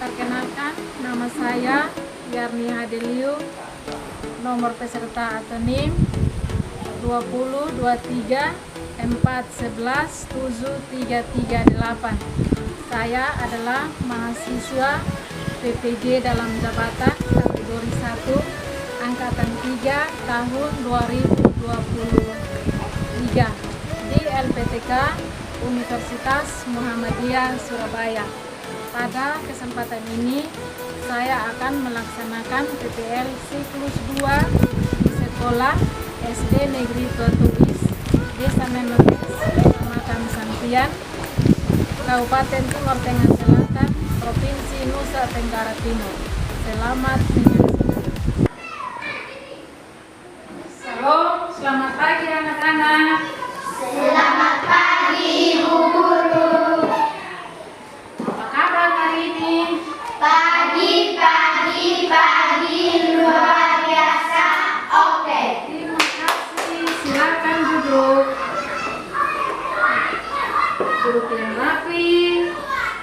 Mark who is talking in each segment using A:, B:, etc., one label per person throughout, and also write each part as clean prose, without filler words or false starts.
A: Perkenalkan, nama saya Yarni Hadeliu, nomor peserta atau NIM 20 23 411 7338. Saya adalah mahasiswa PPG dalam jabatan kategori 1 angkatan 3 tahun 2023 di LPTK Universitas Muhammadiyah Surabaya. Pada kesempatan ini saya akan melaksanakan PPL siklus 2 di sekolah SD Negeri Tuatuis, Desa Menotes, Kecamatan Santian, Kabupaten Timur Tengah Selatan, Provinsi Nusa Tenggara Timur. Selamat menyaksikan. Salam, selamat pagi anak-anak.
B: Selamat pagi Ibu Guru.
A: Apa kabar hari ini?
B: Pagi luar biasa. Oke.
A: Terima kasih. Silakan duduk. Duduk yang rapi,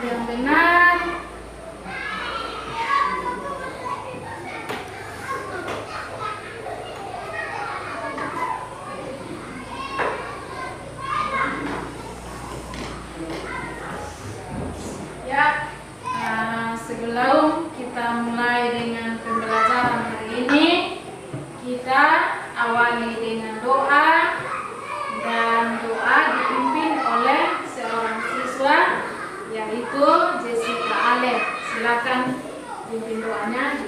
A: yang benar. Ya, sebelum kita mulai dengan pembelajaran hari ini, kita awali dengan doa, dan doa dipimpin oleh seorang siswa yaitu Jessica Ale. Silakan pimpin doanya.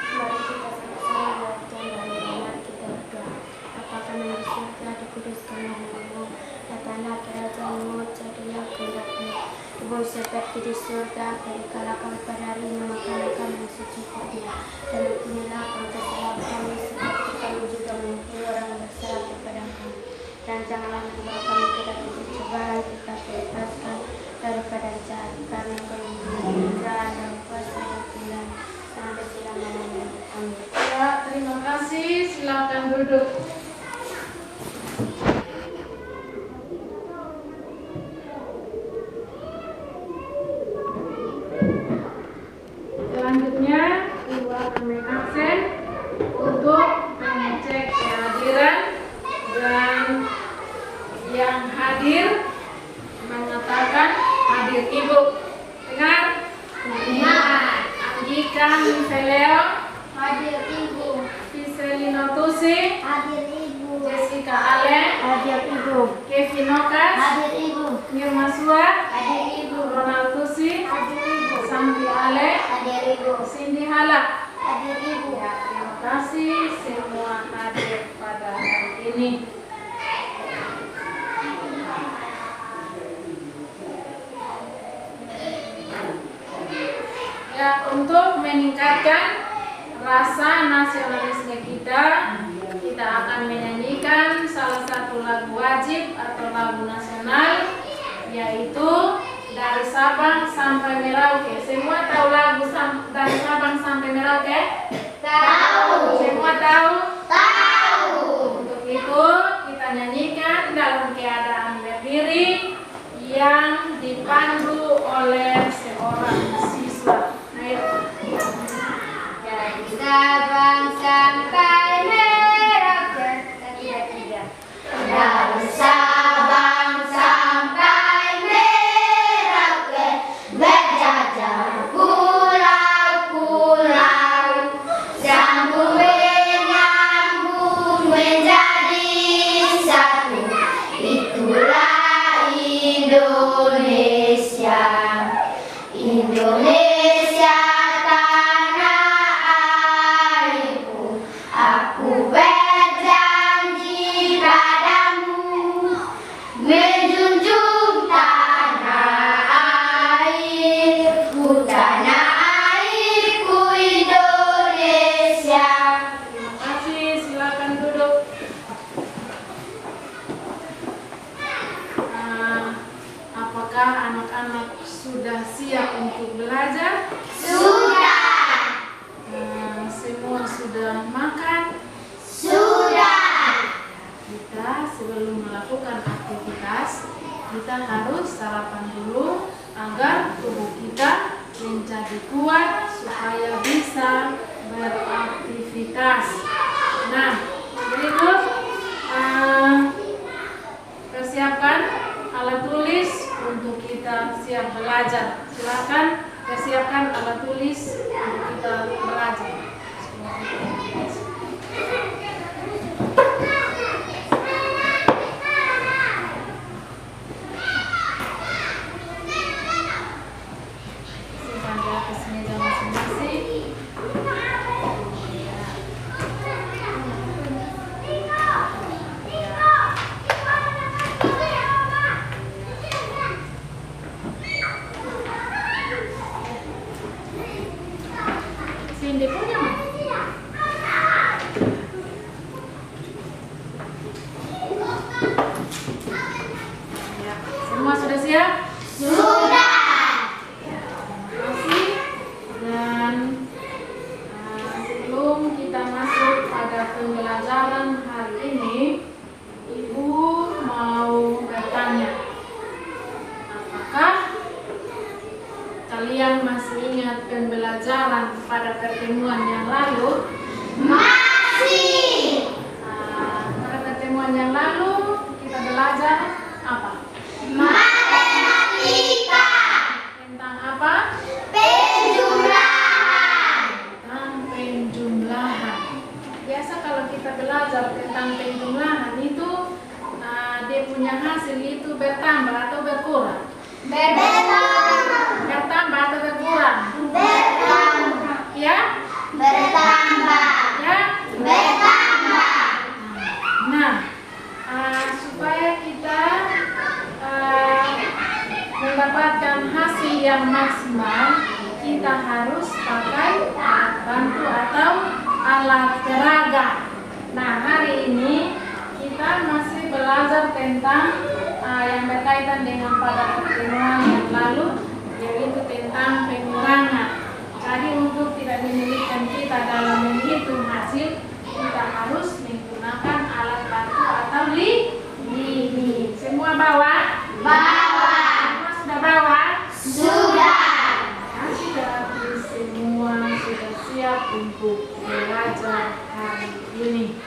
C: Mari kita sama-sama belajar dan benar kita berdoa. Apakah di surga dikuduskan namamu, datanglah kerajaanmu, jadilah kehendakmu di bumi seperti di surga. Berikanlah kami pada hari ini makanan kami yang secukupnya, dan ampunilah kesalahan kami seperti kami juga mengampuni orang yang bersalah kepada kami. Dan janganlah membawa kami ke dalam pencobaan, tetapi lepaskan daripada jahat, karena kami kerajaan dan kuasa dan kemuliaan sampai selama-lamanya. Amin.
A: Ya, terima kasih. Silakan duduk. Selanjutnya, Ibu akan mengabsen untuk mengecek kehadiran, dan yang hadir mengatakan hadir. Ibu dengar? Anggika Mifeleo,
B: Hadir Ibu.
A: Fiselino Tusi,
B: Hadir Ibu.
A: Jessica Ale,
C: Hadir Ibu.
A: Kevin Okas,
B: Hadir Ibu.
A: Mirma Suat,
B: Hadir Ibu.
A: Ronald Tusi,
B: Hadir Ibu.
A: Santi Ale,
B: Hadir Ibu.
A: Cindy Halak.
B: Hadir Ibu.
A: Ya, terima kasih semua hadir pada hari ini. Ya, untuk meningkatkan rasa nasionalisme kita akan menyanyikan salah satu lagu wajib atau lagu nasional, yaitu Dari Sabang Sampai Merauke. Semua tahu lagu Dari Sabang Sampai Merauke?
B: Tahu.
A: Semua tahu?
B: Tahu.
A: Untuk itu kita nyanyikan dalam keadaan berdiri yang dipandu oleh seorang siswa. Ayo.
B: Dari Sabang sampai Merauke. Tidak. Dari Sabang sampai Merauke, berjajar pulau-pulau, sambung menyambung menjadi satu. Itulah Indonesia. Indonesia tanah airku,
A: sudah makan?
B: Sudah.
A: Kita sebelum melakukan aktivitas, kita harus sarapan dulu agar tubuh kita menjadi kuat supaya bisa beraktivitas. Nah, berikut persiapkan alat tulis untuk kita siap belajar. Silakan persiapkan alat tulis untuk kita belajar. Simpan di atas meja masing-masing. Cindy punya mah? Ya, semua sudah siap?
B: Sudah.
A: Terima kasih. Dan sebelum kita masuk pada pembelajaran hari ini, Ibu mau bertanya, apakah kalian masih ingat pembelajaran pada pertemuan yang lalu?
B: Masih.
A: Pada pertemuan yang lalu kita belajar apa?
B: Matematika.
A: Tentang apa?
B: Penjumlahan.
A: Tentang penjumlahan. Biasa kalau kita belajar tentang penjumlahan itu dia punya hasil itu bertambah atau berkurang? Bertambah atau berkurang?
B: Bertambah.
A: Ya?
B: Bertambah.
A: Ya?
B: Bertambah.
A: Nah, supaya kita mendapatkan hasil yang maksimal, kita harus pakai alat bantu atau alat peraga. Nah, hari ini kita masih belajar tentang yang berkaitan dengan pada pertemuan yang lalu, yaitu tentang pengurangan. Jadi untuk tidak menyulitkan kita dalam menghitung hasil, kita harus menggunakan alat bantu atau lini. Semua bawa?
B: Bawa.
A: Semua sudah bawa?
B: Sudah.
A: Kasih berarti semua sudah siap untuk belajar hari ini.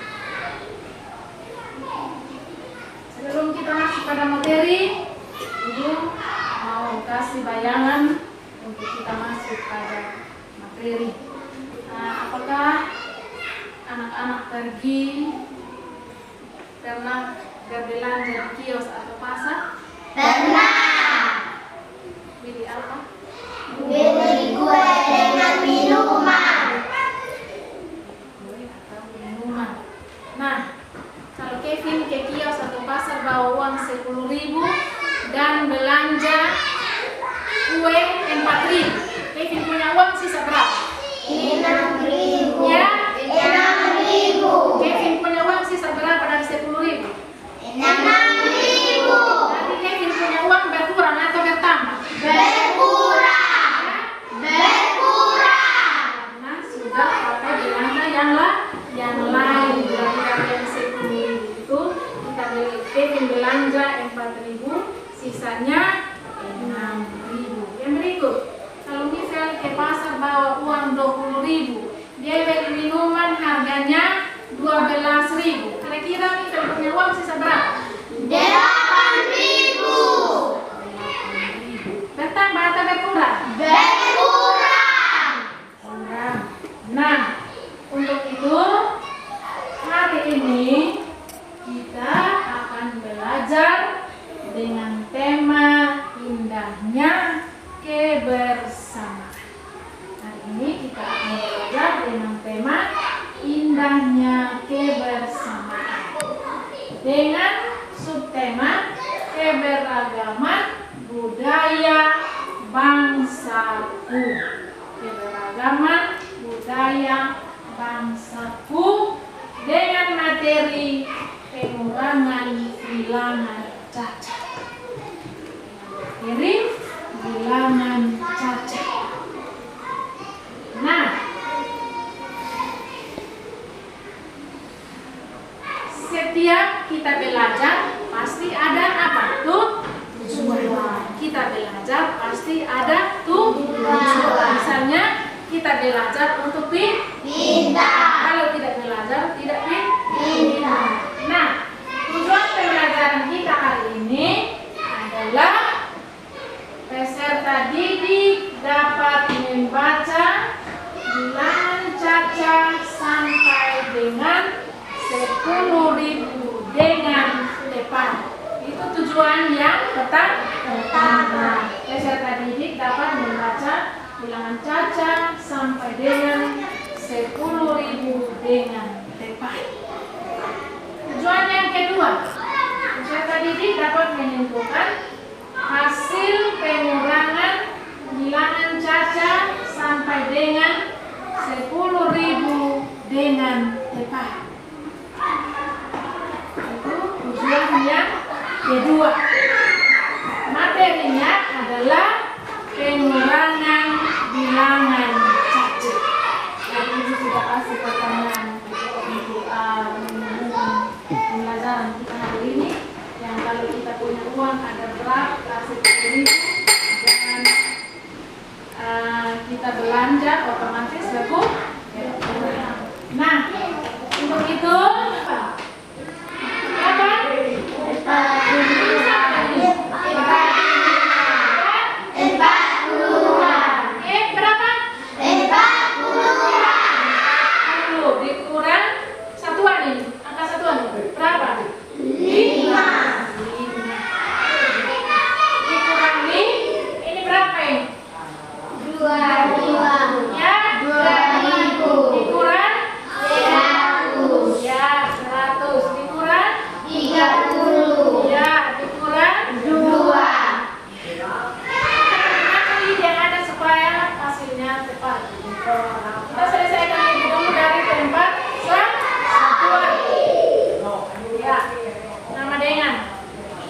A: Sebelum kita masuk pada materi, Ibu mau kasih bayangan untuk kita masuk pada materi. Apakah anak-anak pernah berbelanja di kios atau pasar?
B: Pernah.
A: Beli apa?
B: Beli kue dengan minuman.
A: Kue atau minuman. Nah, kalau Kevin ke kios atau pasar bawa uang 10.000 dan belanja kue 4.000, Kevin punya uang sisa berapa?
B: 6.000.
A: Ya?
B: 6.000.
A: Kevin punya uang sisa berapa dari 10.000?
B: 6.000.
A: Berarti Kevin punya uang berkurang atau bertambah?
B: Berkurang. Berkurang.
A: Karena sudah pakai belanja yang lain. Berarti dari yang 10.000 itu kita beli Kevin belanja 4.000, sisanya 6.000. Yang berikut, kalau misal ke pasar bawa uang 20.000, dia beli minuman harganya 12.000. Kira-kira misal punya uang sisa berapa?
B: 8.000.
A: Bertambah atau berkurang?
B: Berkurang.
A: Kurang. Nah, untuk itu hari ini kita akan belajar dengan tema indahnya kebersamaan. Hari ini kita akan belajar dengan tema indahnya kebersamaan dengan subtema keberagaman budaya bangsaku. Keberagaman budaya bangsaku dengan materi pengurangan bilangan cacat. Materi bilangan cacat. Nah, setiap kita belajar pasti ada apa? Tujuan. Kita belajar pasti ada tujuan. Misalnya kita belajar untuk
B: pintar.
A: Kalau tidak belajar tidak pintar. Nah, tujuan pembelajaran kita hari ini adalah peserta didik dapat membaca bilangan caca sampai dengan 10.000 dengan tepat. Itu tujuan yang pertama. Peserta didik dapat membaca bilangan caca sampai dengan 10.000 dengan tepat. Tujuan yang kedua, peserta didik dapat menentukan hasil pengurangan bilangan caca sampai dengan 10.000 dengan tepat. Itu tujuan yang kedua. Materinya adalah pengurangan bilangan caca. Jadi itu sudah kasih pertanyaan untuk pembelajaran kita hari ini. Yang kalau kita punya uang ada berapa kasih 10.000 dan kita belanja otomatis berkurang. Nah, untuk itu apa? Berapa? 40 dikurang satuan ini, angka satuan ini berapa? 5. Dikurang ini berapa ini?
B: 2.
A: Ya,
B: 2.000.
A: dikurang
B: 100.
A: ya 100 dikurang
B: 30.
A: ya dikurang
B: 2.
A: yang ada supaya hasilnya tepat. Kita selesaikan lebih dulu dari tempat satuan. Ya, nama dengan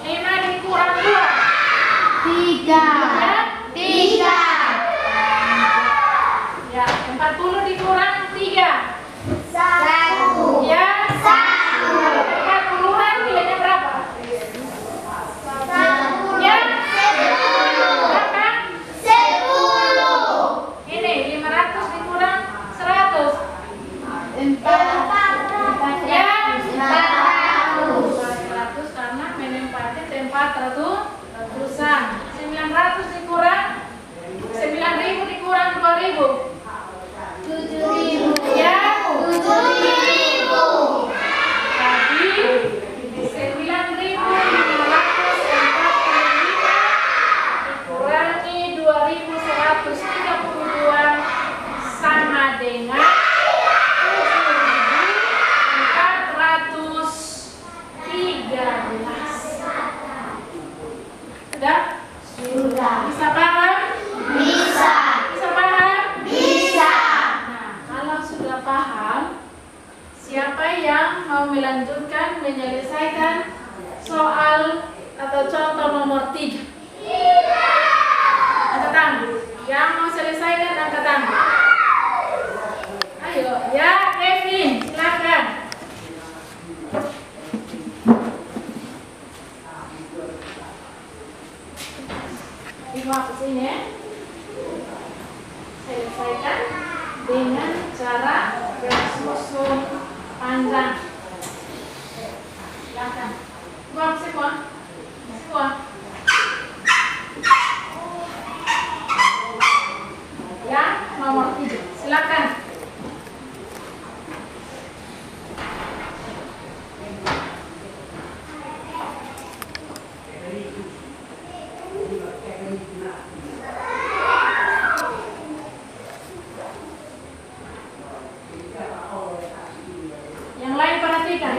A: 5 dikurang 2
B: 3.
A: ya 40 dikurang 3
B: 1.
A: ya 40-an nilainya berapa? Ya berapa?
B: 10.
A: Ini 500 dikurang 100 ya 400 karena menempati tempat ratusan. 900 dikurang 9.000 dikurang 2.000
B: 7.000.
A: ya
B: 7.000.
A: tadi 9.545 dikurangi 2.132 sama dengan 7.413. Sudah? Bisa paham?
B: Bisa.
A: Bisa paham?
B: Bisa.
A: Nah, kalau sudah paham, siapa yang mau melanjutkan menyelesaikan soal atau contoh nomor 3? Angkat tangan. Yang mau selesaikan angkat tangan. Ayo, ya Kevin, silakan. Lima ke sini ya. Selesaikan dengan cara bersusun panjang. Silakan. Buang semua. Semua. Ya, nomor 3. Silakan. Yang lain perhatikan.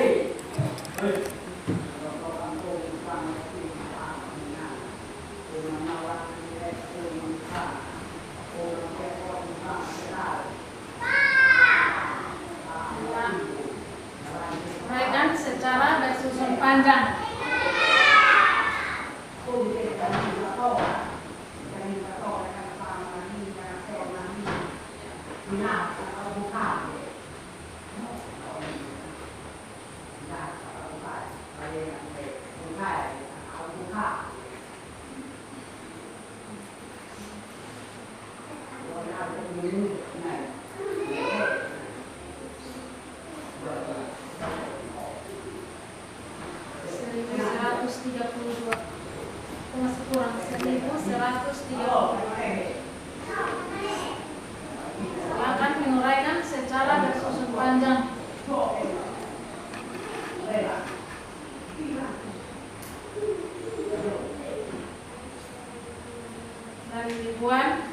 A: Uraikan secara bersusun panjang. Silakan menguraikan secara bersusun panjang. Dari ribuan,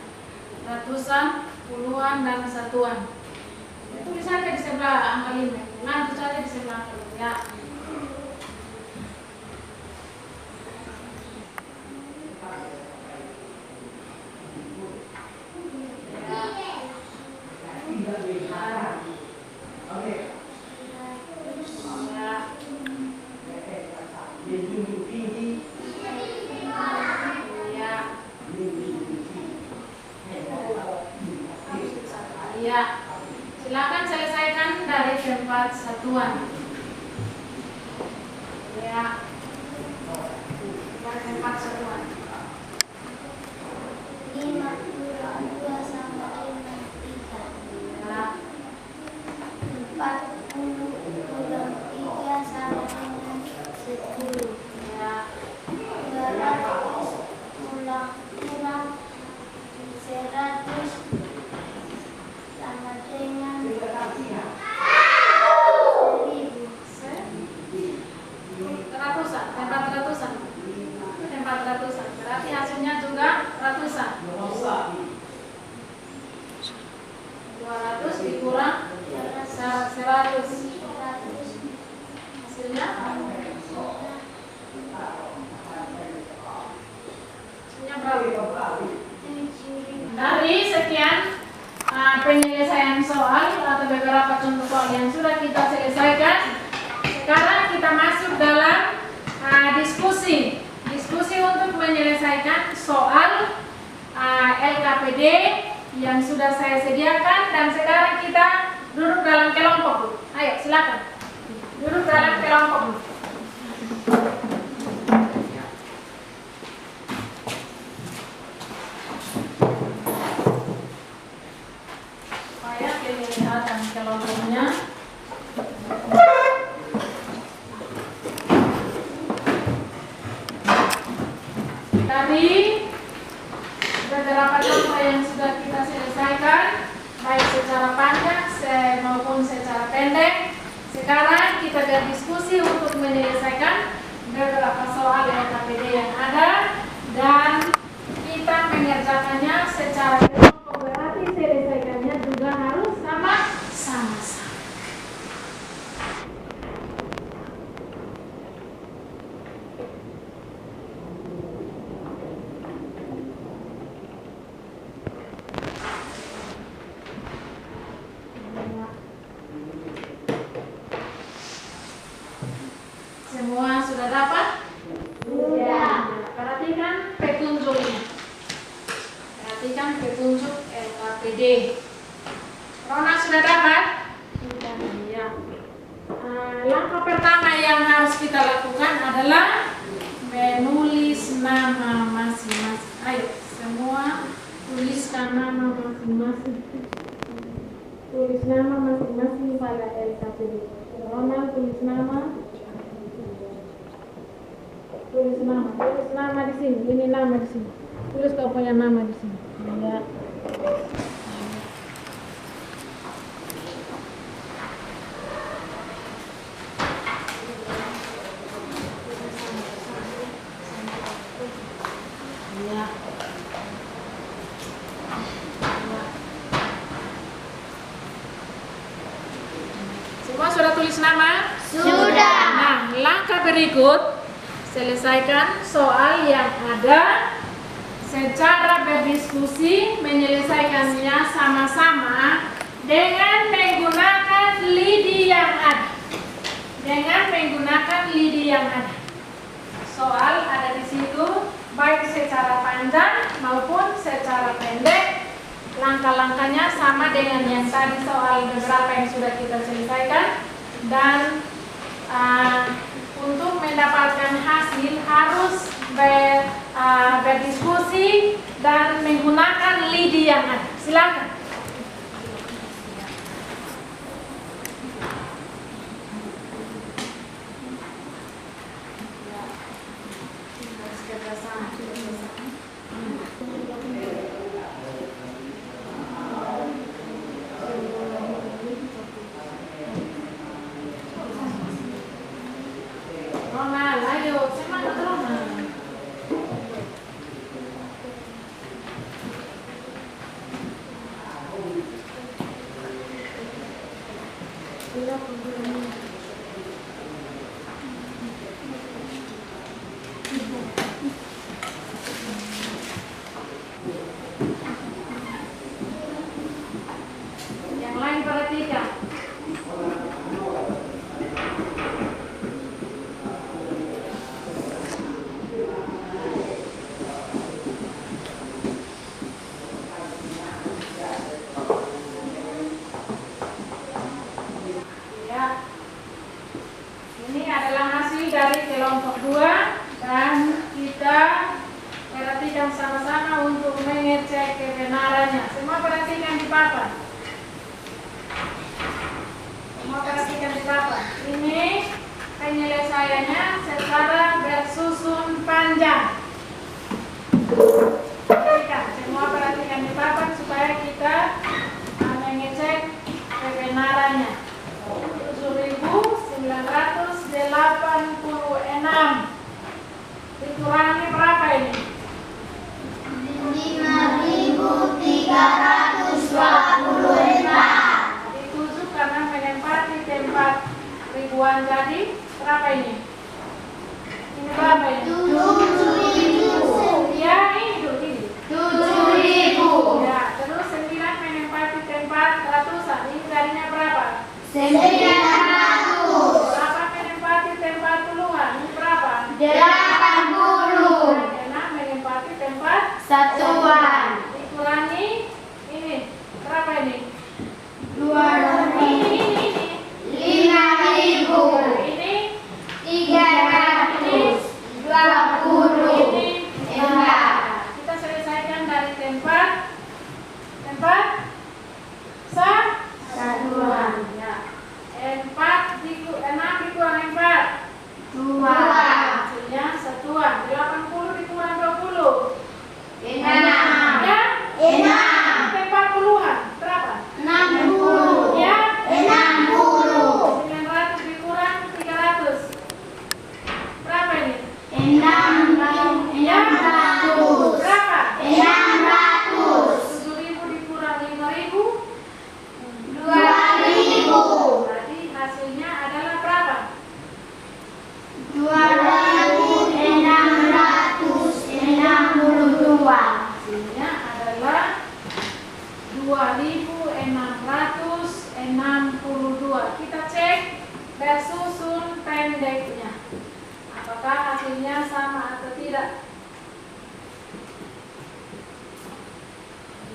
A: ratusan, puluhan, dan satuan. Tulis saja di sebelah angka 5. Nah, tulis saja di sebelah angka 5 ya. Ya, silakan selesaikan dari tempat satuan. Ya, dari tempat satuan.
B: 52 sama 53.
A: Ya,
B: 43 sama 10.
A: ya,
B: 200 kurang 100 sama dengan 1000.
A: ratusan, tempat ratusan. Tempat ratusan. Berarti hasilnya juga ratusan. 200 dikurang 100. Hasilnya berapa? Dari sekian penyelesaian soal atau beberapa contoh soal yang sudah kita selesaikan, sekarang kita masuk dalam diskusi untuk menyelesaikan soal LKPD yang sudah saya sediakan, dan sekarang kita duduk dalam kelompok. Ayo silakan duduk dalam kelompok. Supaya kelihatan kelompoknya. Tadi beberapa contoh yang sudah kita selesaikan, baik secara panjang maupun secara pendek. Sekarang kita berdiskusi untuk menyelesaikan beberapa soal LKPD yang ada, dan kita mengerjakannya secara kelompok. Berarti selesaikannya juga harus sama-sama. Semua sudah dapat?
B: Sudah.
A: Perhatikan petunjuknya. Perhatikan petunjuk LKPD. Rona sudah dapat? Sudah. Ya. Langkah pertama yang harus kita lakukan adalah menulis nama masing-masing. Ayo, semua tuliskan nama masing-masing. Tulis nama masing-masing pada LKPD. Rona tulis nama. Tulis nama di sini. Ini nama di sini. Tulis kau punya nama di sini. Ya. Ya. Semua sudah tulis nama?
B: Sudah.
A: Nah, langkah berikut, selesaikan soal yang ada secara berdiskusi, menyelesaikannya sama-sama dengan menggunakan lidi yang ada. Soal ada di situ, baik secara panjang maupun secara pendek. Langkah-langkahnya sama dengan yang tadi soal beberapa yang sudah kita selesaikan, dan untuk mendapatkan hasil harus berdiskusi dan menggunakan lidi yang ada. Silakan. Kemal, ayo semangat Roma. Yang lain perhatikan. Ya. Ini adalah hasil dari kelompok 2 dan kita perhatikan sama-sama untuk mengecek kebenarannya. Semua perhatikan di papan. Semua perhatikan di papan. Ini penyelesaiannya secara bersusun panjang. Perhatikan, semua perhatikan di papan supaya kita mengecek kebenarannya. 7.986 dikurangi berapa ini?
B: 5.324.
A: Ditujuh karena menempati tempat ribuan, jadi berapa ini? Ini berapa ini?
B: 7.000.
A: Ya, ini dulu ini.
B: 7.000.
A: Ya, terus 9 menempati tempat ratusan. Ini jadinya berapa?
B: 900.
A: Berapa menempati tempat puluhan? Ini berapa?
B: 80.
A: 6 menempati tempat
B: Satuan.
A: dikurangi ini berapa ini?
B: 2.000.
A: Ini
B: 5.000.
A: ini
B: 320.
A: enggak. Kita selesaikan dari tempat
B: Satuan.
A: ya. 6 dikurang 4
B: 2.
A: hasilnya satuan. 80 dikurang 20
B: 6.
A: ya.
B: 6.
A: Tempat puluhan berapa?
B: 60.
A: Ya.
B: 60.
A: 900 dikurang 300 berapa ini?
B: 600.
A: Berapa?
B: 600.
A: 7.000 dikurang 5.000
B: 2.000.
A: berarti hasilnya adalah berapa?
B: 2.662.
A: Hasilnya adalah 2.662. Kita cek bersusun pendeknya. Apakah hasilnya sama atau tidak?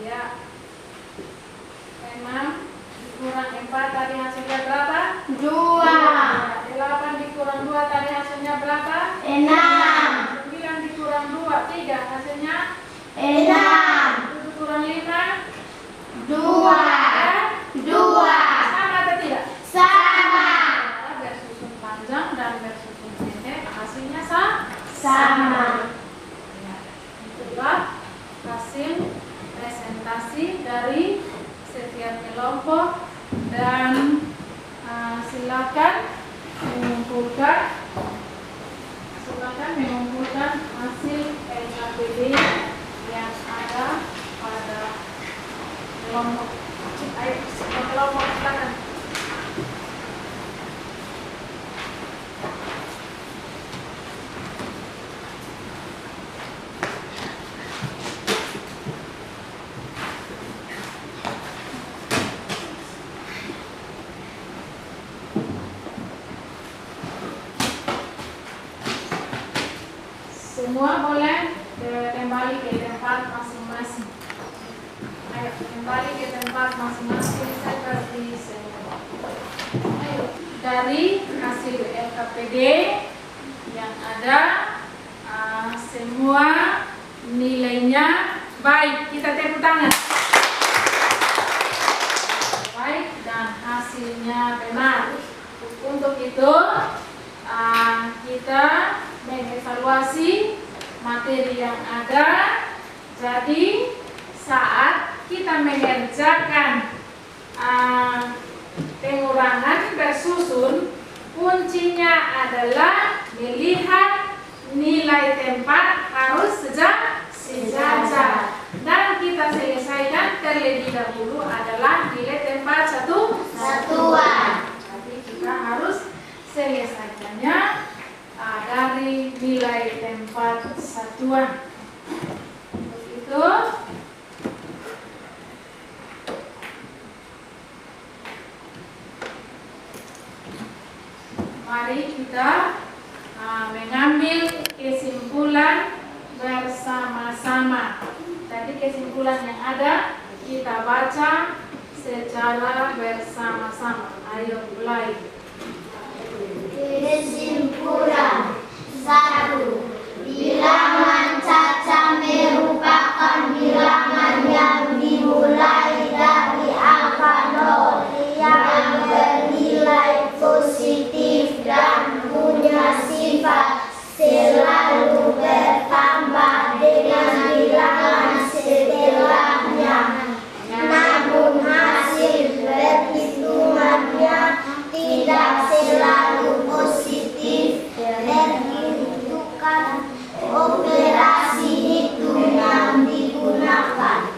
A: Ya. 6 dikurang 4 tadi hasilnya berapa?
B: 2.
A: 8 dikurang 2 tadi hasilnya berapa?
B: 6.
A: 9 dikurang 2, 3 hasilnya
B: 6.
A: 7 kurang 5
B: 2. 2.
A: sama atau tidak?
B: Sama.
A: Bersusun panjang dan bersusun pendek hasilnya
B: Sama.
A: Ya, itulah hasil presentasi dari setiap kelompok dan silakan mengumpulkan hasil LKPD yang ada pada kelompok. Ayo, semua kelompok silakan. Semua boleh kembali ke tempat masing-masing. Ayo kembali ke tempat masing-masing seperti semua. Ayo, dari hasil LKPD yang ada semua nilainya baik. Kita tepuk tangan. Baik dan hasilnya benar. Untuk itu kita mengevaluasi materi yang ada. Jadi saat kita mengerjakan pengurangan bersusun, kuncinya adalah melihat nilai tempat harus sejajar. Dan kita selesaikan terlebih dahulu adalah nilai tempat
B: Satuan.
A: Jadi kita harus selesaikannya dari nilai tempat satuan. Begitu. Mari kita mengambil kesimpulan bersama-sama. Tadi kesimpulan yang ada kita baca secara bersama-sama. Ayo mulai.
B: Kesimpulan 1. Bilangan caca merupakan bilangan yang dimulai dari angka 0 yang bernilai positif dan punya sifat selalu bertambah dengan bilangan setelahnya. Namun hasil perhitungannya tidak selalu positif. Perhitungan operasi hitung yang digunakan.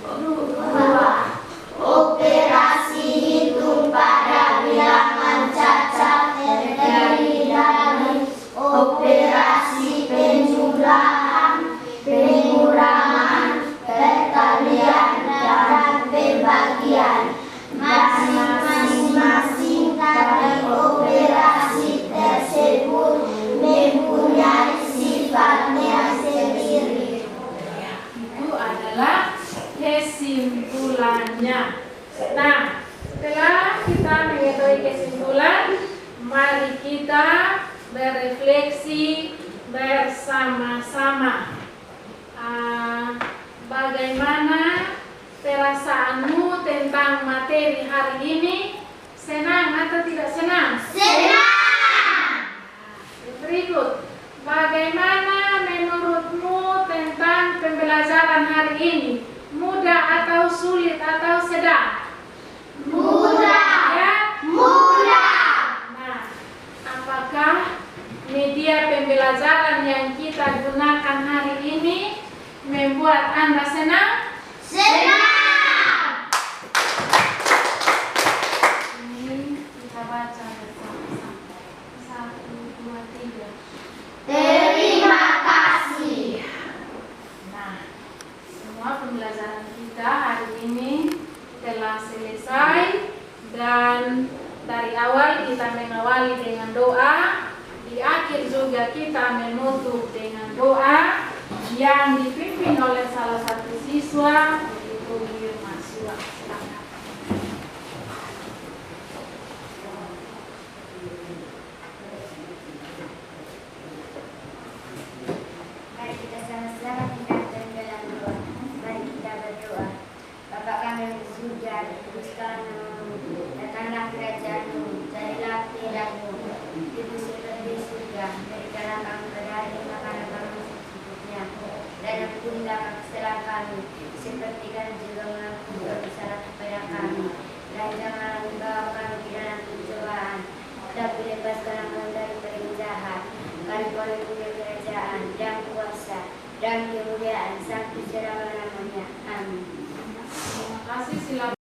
B: 2. Operasi hitung pada bilangan cacat terdiri dari operasi penjumlahan, pengurangan, perkalian, dan pembagian. Masing-masing dari operasi tersebut mempunyai sifatnya sendiri.
A: Itu adalah kesimpulannya. Nah, setelah kita mengetahui kesimpulan, mari kita berefleksi bersama-sama. Bagaimana perasaanmu tentang materi hari ini? Senang atau tidak senang?
B: Senang!
A: Berikut, bagaimana menurutmu tentang pembelajaran hari ini? Mudah atau sulit atau sedang?
B: Mudah!
A: Ya?
B: Mudah!
A: Nah, apakah media pembelajaran yang kita gunakan hari ini membuat Anda senang?
B: Senang!
A: Ini kita baca bersama-sama. 1, 2, 3.
B: Terima kasih.
A: Nah, semua pembelajaran kita hari ini telah selesai, dan dari awal kita mengawali dengan doa, di akhir juga kita menutup dengan doa yang dipimpin oleh salah satu siswa, yaitu Irma Sua. Silakan.
C: Mari kita sama-sama tingkatkan dalam doa. Mari kita berdoa. Bapa kami yang di surga, dikuduskanlah namamu, datanglah kerajaanmu, jadilah kehendakmu, di bumi seperti di surga. Berikanlah kami pada hari ini makanan kami secukupnya, dan ampunilah kesalahan kami, seperti kami juga mengampuni orang bersalah kepada kami. Dan janganlah membawa kami ke dalam pencobaan, tetapi lepaskanlah kami dari yang jahat. Karena Kau yang punya kerajaan dan kuasa dan kemuliaan sampai selama-lamanya. Amin.
A: Terima kasih. Silakan.